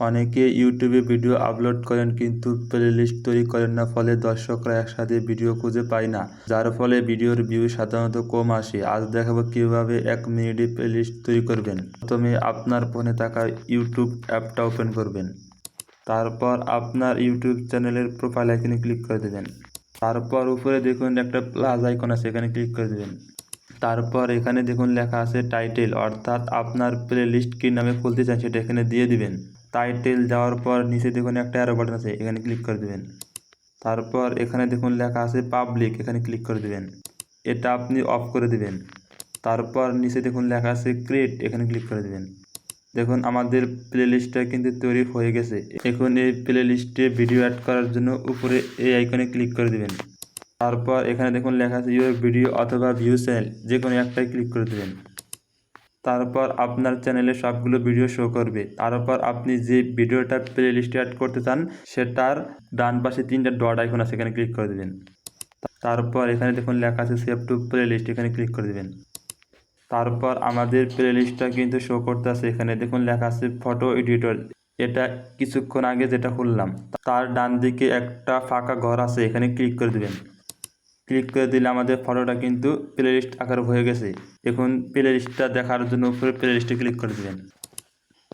অনেকে ইউটিউবে video upload করেন কিন্তু প্লেলিস্ট তৈরি করেন না, ফলে দর্শকরা একসাথে ভিডিও খুঁজে পায় না, যার ফলে ভিডিওর ভিউ সাধারণত কম আসে। আজ দেখাবো কিভাবে 1 মিনিটে প্লেলিস্ট তৈরি করবেন। প্রথমে আপনার ফোনে থাকা ইউটিউব অ্যাপটা ওপেন করবেন। তারপর আপনার ইউটিউব চ্যানেলের প্রোফাইল আইকনে ক্লিক করে দেবেন। তারপর উপরে দেখুন একটা প্লাস আইকন আছে, এখানে ক্লিক করে দেবেন। তারপর এখানে দেখুন লেখা আছে টাইটেল, অর্থাৎ আপনার প্লেলিস্ট কী নামে খুলতে চান সেটা এখানে দিয়ে দিবেন। টাইটেল দেওয়ার পর নিচে দেখুন একটা অ্যারো বাটন আছে, এখানে ক্লিক করে দেবেন। তারপর এখানে দেখুন লেখা আছে পাবলিক, এখানে ক্লিক করে দেবেন। এটা আপনি অফ করে দিবেন। তারপর নিচে দেখুন লেখা আছে ক্রিয়েট, এখানে ক্লিক করে দেবেন। দেখুন আমাদের প্লেলিস্টটা কিন্তু তৈরি হয়ে গেছে। এখন এই প্লেলিস্টে ভিডিও অ্যাড করার জন্য উপরে এই আইকনে ক্লিক করে দেবেন। তারপর এখানে দেখুন লেখা আছে ইউর ভিডিও অথবা ভিউ চ্যানেল, যে কোনো একটাই ক্লিক করে দেবেন। তারপর আপনার চ্যানেলে সবগুলো ভিডিও শো করবে। তারপর আপনি যে ভিডিওটা প্লেলিস্টে অ্যাড করতে চান সেটার ডান পাশে 3টা ডট আইকন আছে, এখানে ক্লিক করে দেবেন। তারপর এখানে দেখুন লেখা আছে সেভ টু প্লেলিস্ট, এখানে ক্লিক করে দেবেন। তারপর আমাদের প্লেলিস্টটা কিন্তু শো করতে আছে, এখানে দেখুন লেখা আছে ফটো এডিটর, এটা কিছুক্ষণ আগে যেটা খুললাম। তার ডান দিকে একটা ফাঁকা ঘর আছে, এখানে ক্লিক করে দেবেন। ক্লিক করে দিলে আমাদের ফটোটা কিন্তু প্লেলিস্ট আকার হয়ে গেছে। এখন প্লেলিস্টটা দেখার জন্য উপরে প্লেলিস্টে ক্লিক করে দেবেন।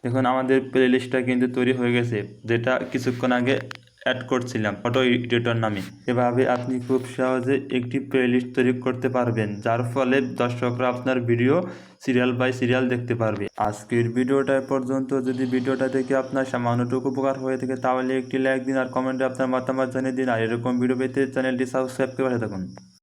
দেখুন আমাদের প্লেলিস্টটা কিন্তু তৈরি হয়ে গেছে, যেটা কিছুক্ষণ আগে অ্যাড করছিলাম ফটো এডিটর নামে। এভাবে আপনি খুব সহজে একটি প্লেলিস্ট তৈরি করতে পারবেন, যার ফলে দর্শকরা আপনার ভিডিও সিরিয়াল বাই সিরিয়াল দেখতে পারবে। আজকের ভিডিওটা পর্যন্ত। যদি ভিডিওটা দেখে আপনার সামান্যটুকু উপকার হয়ে থাকে তাহলে একটি লাইক দিন আর কমেন্টে আপনার মতামত জানিয়ে দিন। আর এরকম ভিডিও পেতে চ্যানেলটি সাবস্ক্রাইব করে থাকুন।